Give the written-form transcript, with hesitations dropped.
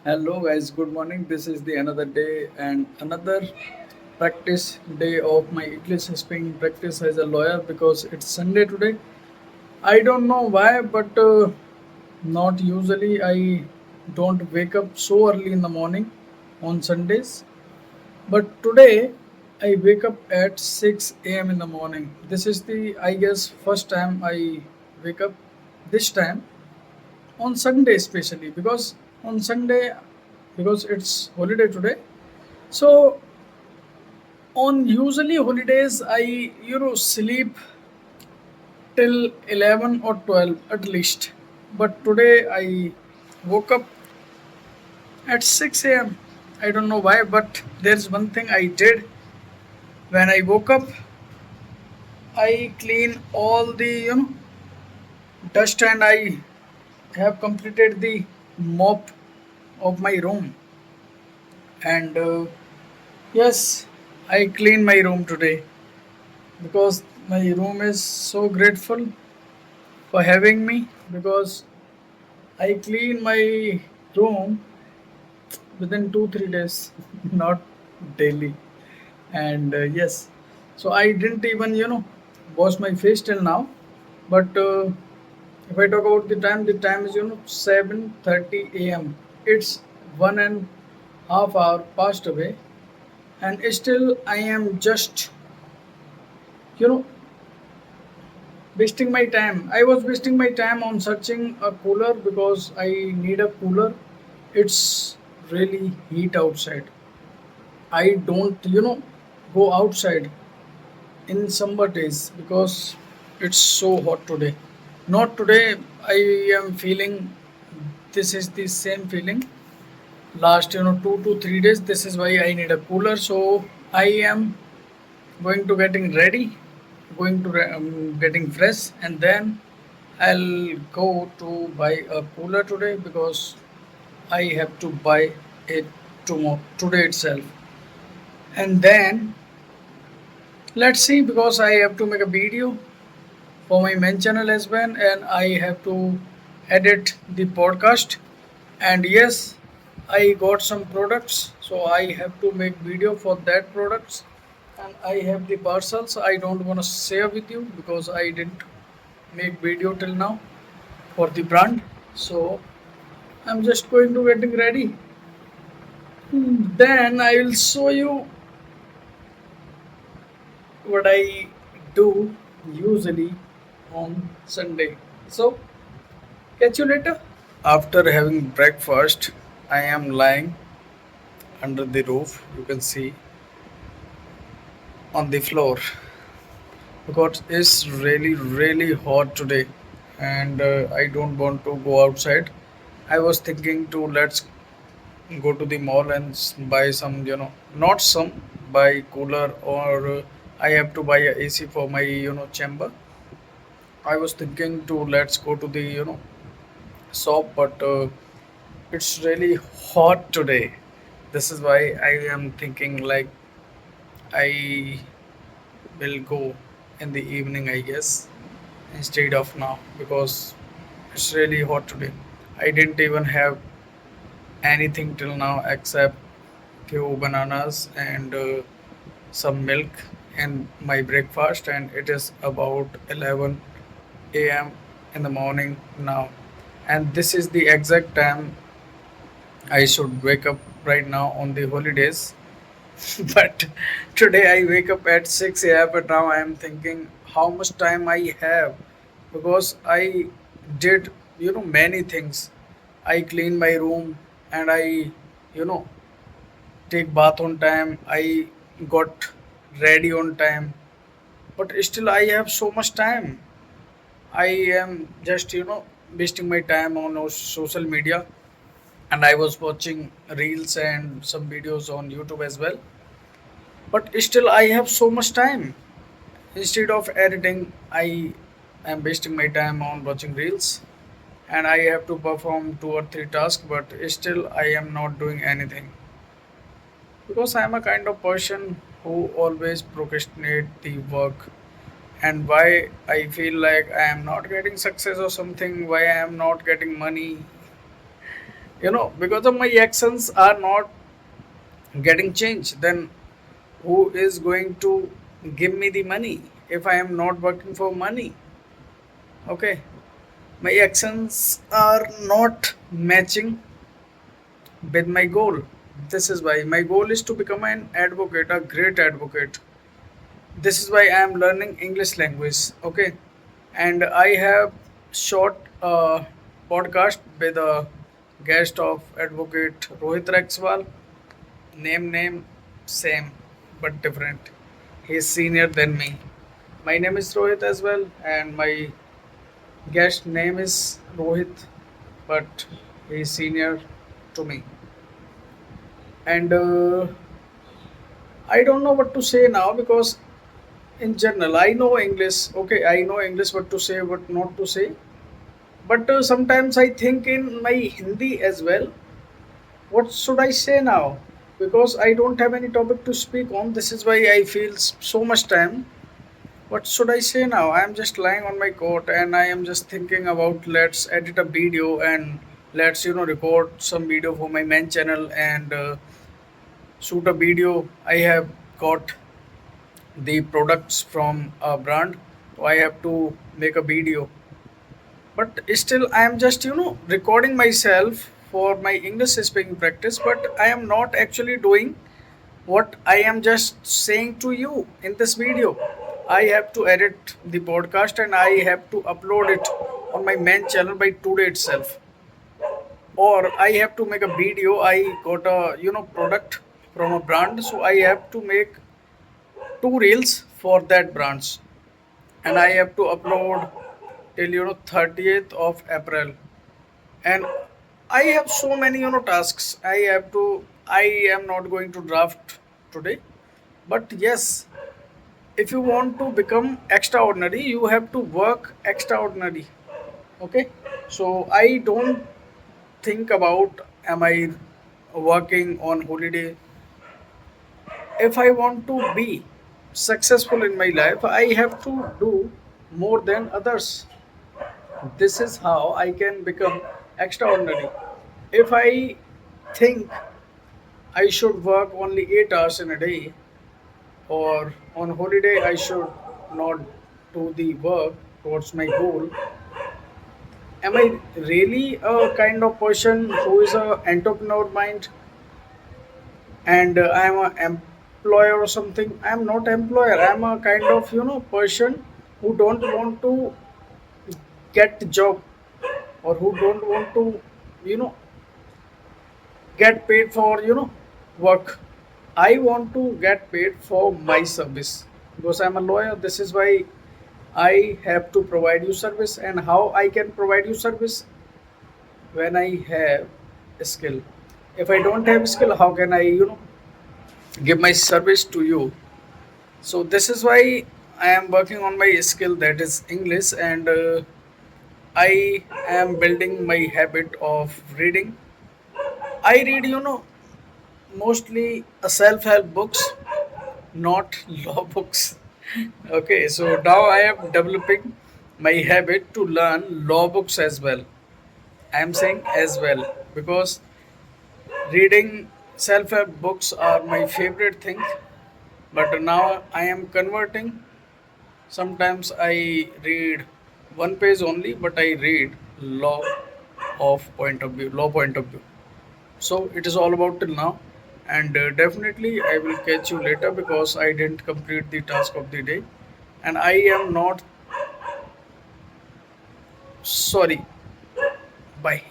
Hello guys, good morning. This is the another day and another practice day of my English speaking practice as a lawyer because it's Sunday today. I don't know why, but not usually I don't wake up so early in the morning on Sundays. But today I wake up at 6 a.m. in the morning. This is the I guess first time I wake up this time on Sunday especially because it's holiday today. So on usually holidays I sleep till 11 or 12 at least. But today I woke up at 6 a.m. I don't know why, but there's one thing I did when I woke up. I clean all the dust and I have completed the mop of my room. And yes, I clean my room today because my room is so grateful for having me because I clean my room within 2 3 days, not daily. And yes, so I didn't even wash my face till now. But if I talk about the time is 7:30 a.m. It's 1.5 hour passed away, and still I am just you know wasting my time. I was wasting my time on searching a cooler because I need a cooler. It's really heat outside. I don't go outside in summer days because it's so hot today. Not today. I am feeling this is the same feeling last 2 to 3 days. This is why I need a cooler. So I am going to getting ready, getting fresh, and then I'll go to buy a cooler today because I have to buy it tomorrow today itself. And then let's see, because I have to make a video for my main channel as well, and I have to edit the podcast. And yes, I got some products, so I have to make video for that products. And I have the parcels I don't want to share with you because I didn't make video till now for the brand. So I'm just going to getting ready. Then I will show you what I do usually on Sunday. So catch you later. After having breakfast, I am lying under the roof. You can see on the floor because it's really hot today, and I don't want to go outside. I was thinking to let's go to the mall and buy some, not some, buy cooler, or I have to buy a AC for my chamber. I was thinking to let's go to the shop, but it's really hot today. This is why I am thinking like I will go in the evening, I guess, instead of now because it's really hot today. I didn't even have anything till now except few bananas and some milk in my breakfast, and it is about 11 a.m. in the morning now, and this is the exact time I should wake up right now on the holidays. But today I wake up at 6 a.m. But now I am thinking how much time I have because I did many things. I clean my room and I you know take bath on time. I got ready on time, but still I have so much time. I am just wasting my time on social media, and I was watching reels and some videos on YouTube as well. But still I have so much time. Instead of editing, I am wasting my time on watching reels, and I have to perform 2 or 3 tasks, but still I am not doing anything because I am a kind of person who always procrastinate the work. And why I feel like I am not getting success or something, why I am not getting money, because of my actions are not getting changed, then who is going to give me the money if I am not working for money? Okay, my actions are not matching with my goal. This is why my goal is to become an advocate, a great advocate. This is why I am learning English language. Okay, and I have short podcast with a guest of advocate Rohit Rexwal. Name same but different. He is senior than me. My name is Rohit as well, and my guest name is Rohit, but he is senior to me. And I don't know what to say now because in general I know English. Okay, I know English what to say, what not to say. But sometimes I think in my Hindi as well. What should I say now? Because I don't have any topic to speak on. This is why I feel so much time. What should I say now? I am just lying on my cot and I am just thinking about let's edit a video and let's record some video for my main channel and shoot a video. I have got the products from a brand, so I have to make a video. But still, I am just recording myself for my English speaking practice. But I am not actually doing what I am just saying to you in this video. I have to edit the podcast and I have to upload it on my main channel by today itself. Or I have to make a video. I got a product from a brand, so I have to make two reels for that branch, and I have to upload till 30th of April. And I have so many tasks. I am not going to draft today, but yes, if you want to become extraordinary, you have to work extraordinary. Okay, so I don't think about am I working on holiday. If I want to be successful in my life, I have to do more than others. This is how I can become extraordinary. If I think I should work only 8 hours in a day, or on holiday I should not do the work towards my goal, am I really a kind of person who is a entrepreneur mind and I am an employer or something? I am not employer. I am a kind of person who don't want to get the job, or who don't want to you know get paid for work. I want to get paid for my service because I'm a lawyer. This is why I have to provide you service. And how I can provide you service? When I have a skill. If I don't have skill, how can I give my service to you? So this is why I am working on my skill, that is English. And I am building my habit of reading. I read mostly self-help books, not law books. Okay, so now I am developing my habit to learn law books as well. I am saying as well because reading self-help books are my favorite thing. But now I am converting. Sometimes I read one page only, but I read law law point of view. So it is all about till now, and definitely I will catch you later because I didn't complete the task of the day, and I am not sorry. Bye.